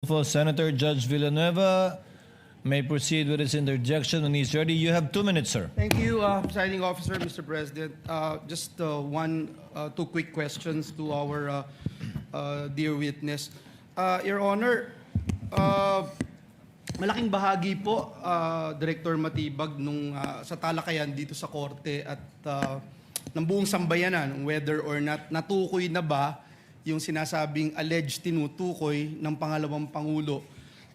For Senator Judge Villanueva may proceed with his interjection when he's ready. You have 2 minutes, sir. Thank you, Presiding Officer, Mr. President. Just two quick questions to our dear witness. Your Honor, malaking bahagi po, Director Matibag, nung sa talakayan dito sa Korte at ng buong sambayanan, whether or not natukoy na ba yung sinasabing alleged tinutukoy ng pangalawang Pangulo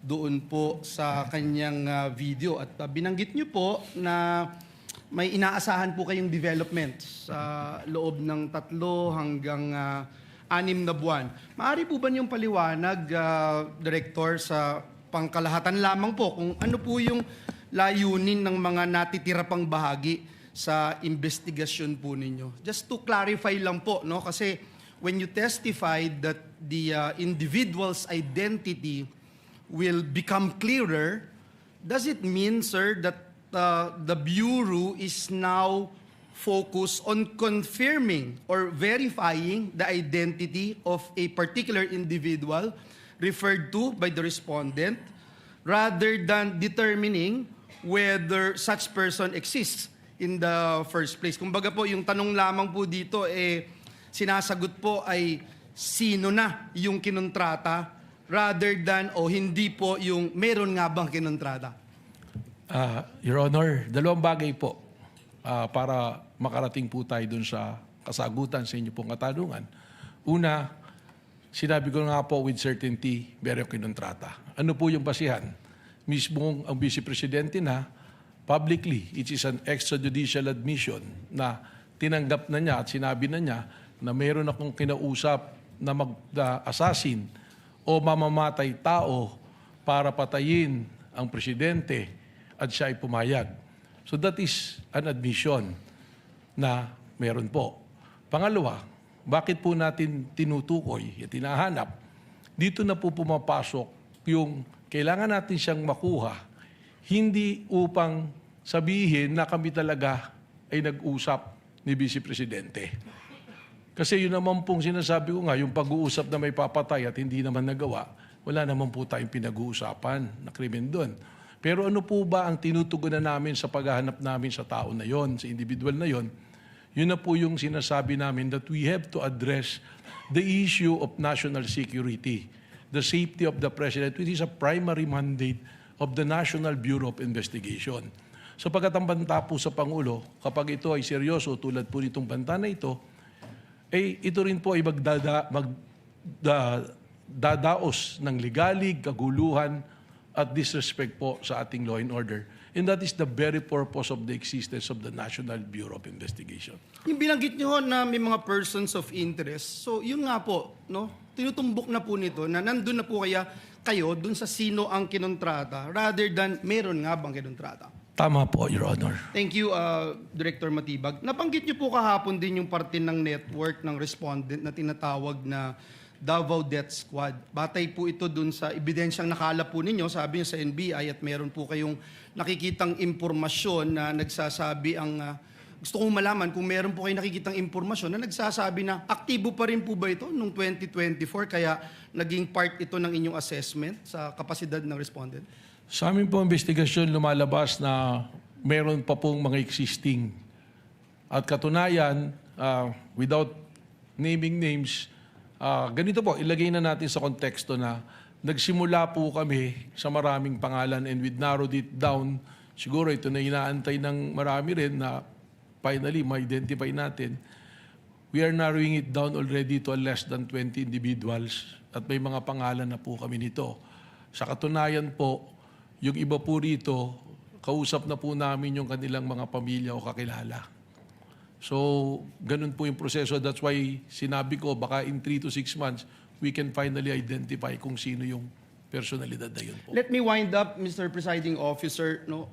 doon po sa kanyang video. At binanggit niyo po na may inaasahan po kayong development sa loob ng 3 hanggang 6 na buwan. Maaari po ba niyong paliwanag, Director, sa pangkalahatan lamang po kung ano po yung layunin ng mga natitira pang bahagi sa investigasyon po ninyo? Just to clarify lang po, no? Kasi when you testified that the individual's identity will become clearer, does it mean, sir, that the Bureau is now focused on confirming or verifying the identity of a particular individual referred to by the respondent rather than determining whether such person exists in the first place? Kumbaga po, yung tanong lamang po dito, sinasagot po ay sino na yung kinontrata rather than hindi po yung meron nga bang kinontrata? Your Honor, 2 bagay po para makarating po tayo dun sa kasagutan sa inyo pong katanungan. Una, sinabi ko nga po with certainty, meron kinontrata. Ano po yung basihan? Mismo ang Vice Presidente na publicly, it is an extrajudicial admission na tinanggap na niya at sinabi na niya na meron akong kinausap na mag-assassin o mamamatay tao para patayin ang presidente at siya ay pumayag. So that is an admission na meron po. Pangalawa, bakit po natin tinutukoy at tinahanap? Dito na po pumapasok yung kailangan natin siyang makuha, hindi upang sabihin na kami talaga ay nag-usap ni Vice Presidente. Kasi yun naman pong sinasabi ko nga, yung pag-uusap na may papatay at hindi naman nagawa, wala naman po tayong pinag-uusapan na krimen doon. Pero ano po ba ang tinutugunan namin sa paghahanap namin sa tao na yon, sa individual na yon? Yun na po yung sinasabi namin that we have to address the issue of national security, the safety of the President, which is a primary mandate of the National Bureau of Investigation. So pagkatambanta po sa Pangulo, kapag ito ay seryoso tulad po nitong banta na ito rin po ay magdadaos ng ligalig, kaguluhan, at disrespect po sa ating law and order. And that is the very purpose of the existence of the National Bureau of Investigation. Yung binanggit niyo na may mga persons of interest, so yun nga po, no? Tinutumbok na po nito na nandun na po kayo dun sa sino ang kinontrata rather than meron nga bang kinontrata. Tama po, Your Honor. Thank you, Director Matibag. Nabanggit niyo po kahapon din yung parte ng network ng respondent na tinatawag na Davao Death Squad. Batay po ito dun sa ebidensyang nakala po ninyo, sabi niyo sa NBI, at meron po kayong nakikitang impormasyon na nagsasabi gusto kong malaman kung meron po kayong nakikitang impormasyon na nagsasabi na aktibo pa rin po ba ito noong 2024 kaya naging part ito ng inyong assessment sa kapasidad ng respondent? Sa amin po investigasyon lumalabas na meron pa pong mga existing. At katunayan, without naming names, ganito po, ilagay na natin sa konteksto na nagsimula po kami sa maraming pangalan and we narrowed it down. Siguro ito na inaantay ng marami rin na finally ma-identify natin. We are narrowing it down already to less than 20 individuals at may mga pangalan na po kami nito. Sa katunayan po, yung iba po rito, kausap na po namin yung kanilang mga pamilya o kakilala. So, ganun po yung proseso. That's why sinabi ko, baka in 3 to 6 months, we can finally identify kung sino yung personalidad na yun po. Let me wind up, Mr. Presiding Officer. No?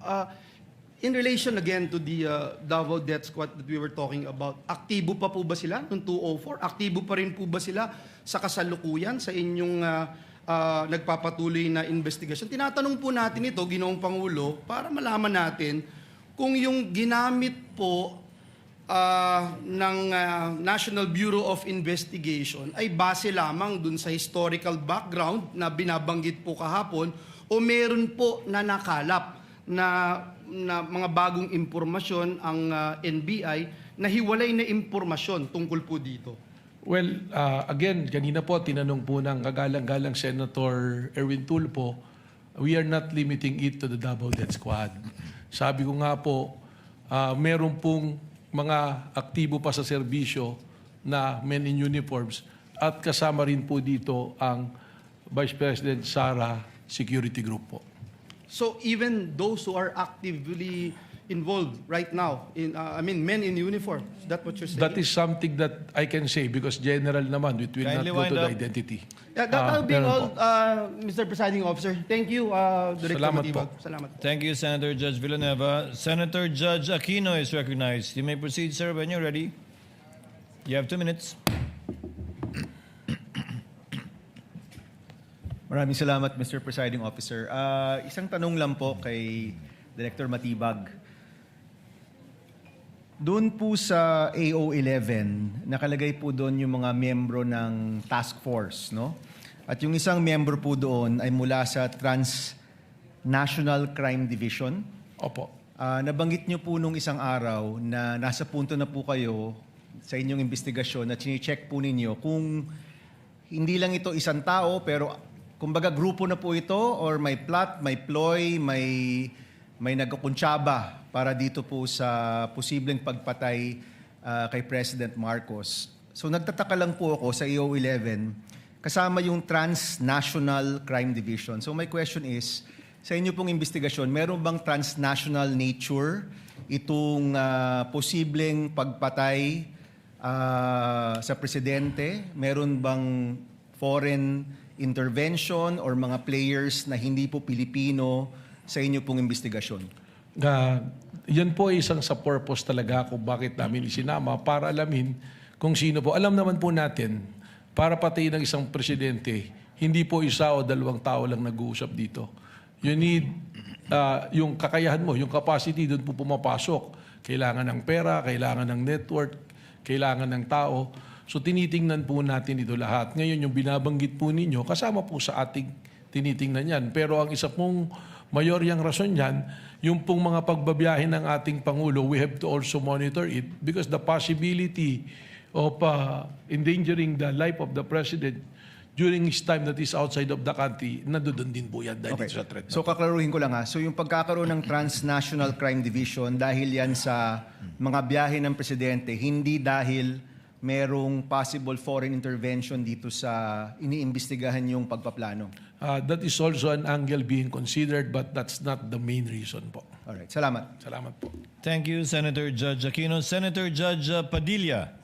In relation again to the Davao Death Squad that we were talking about, aktibo pa po ba sila noong 204? Aktibo pa rin po ba sila sa kasalukuyan sa inyong nagpapatuloy na investigasyon? Tinatanong po natin ito, Ginoong Pangulo, para malaman natin kung yung ginamit po National Bureau of Investigation ay base lamang dun sa historical background na binabanggit po kahapon o meron po na nakalap na mga bagong impormasyon ang NBI na hiwalay na impormasyon tungkol po dito? Well, again, kanina po tinanong po ng kagalang-galang Senator Erwin Tulfo, we are not limiting it to the double death squad. Sabi ko nga po, meron pong mga aktibo pa sa serbisyo na men in uniforms at kasama rin po dito ang Vice President Sara Security Group po. So even those who are actively involved right now, men in uniform, is that what you're saying? That is something that I can say because general naman, it will not Kindly go wind to the up. identity. Yeah, that will be Meron all, po. Mr. Presiding Officer. Thank you, Director Salamat Matibag. po. Salamat po. Thank you, Senator Judge Villanueva. Senator Judge Aquino is recognized. You may proceed, sir, when you're ready. You have 2 minutes. Maraming salamat, Mr. Presiding Officer. Isang tanong lang po kay Director Matibag. Doon po sa AO11, nakalagay po doon yung mga miyembro ng task force, no? At yung isang miyembro po doon ay mula sa Transnational Crime Division. Opo. Nabanggit niyo po nung isang araw na nasa punto na po kayo sa inyong investigasyon na chine-check po ninyo kung hindi lang ito isang tao pero kumbaga grupo na po ito or may plot, may ploy, may nagkukuntsaba para dito po sa posibleng pagpatay kay President Marcos. So nagtataka lang po ako sa AO11 kasama yung Transnational Crime Division. So my question is, sa inyo pong investigasyon, meron bang transnational nature itong posibleng pagpatay sa presidente? Meron bang foreign intervention or mga players na hindi po Pilipino sa inyo pong investigasyon? Yan po ay isang sa purpose talaga kung bakit namin isinama para alamin kung sino po. Alam naman po natin, para patayin ng isang presidente, hindi po isa o dalawang tao lang nag-uusap dito. You need yung kakayahan mo, yung capacity, doon po pumapasok. Kailangan ng pera, kailangan ng network, kailangan ng tao. So tinitingnan po natin ito lahat. Ngayon yung binabanggit po ninyo, kasama po sa ating tinitingnan yan. Pero ang isa pong mayoryang rason yan, yung pong mga pagbabiyahe ng ating Pangulo, we have to also monitor it because the possibility of endangering the life of the President during his time that is outside of the country, nandoon din po yan dahil Okay. sa threat. So kaklaruhin ko lang ha. So yung pagkakaroon ng Transnational Crime Division dahil yan sa mga biyahe ng presidente, hindi dahil merong possible foreign intervention dito sa iniimbestigahan yung pagpaplano. That is also an angle being considered but that's not the main reason po. Alright, salamat. Salamat po. Thank you, Senator Judge Aquino. Senator Judge Padilla.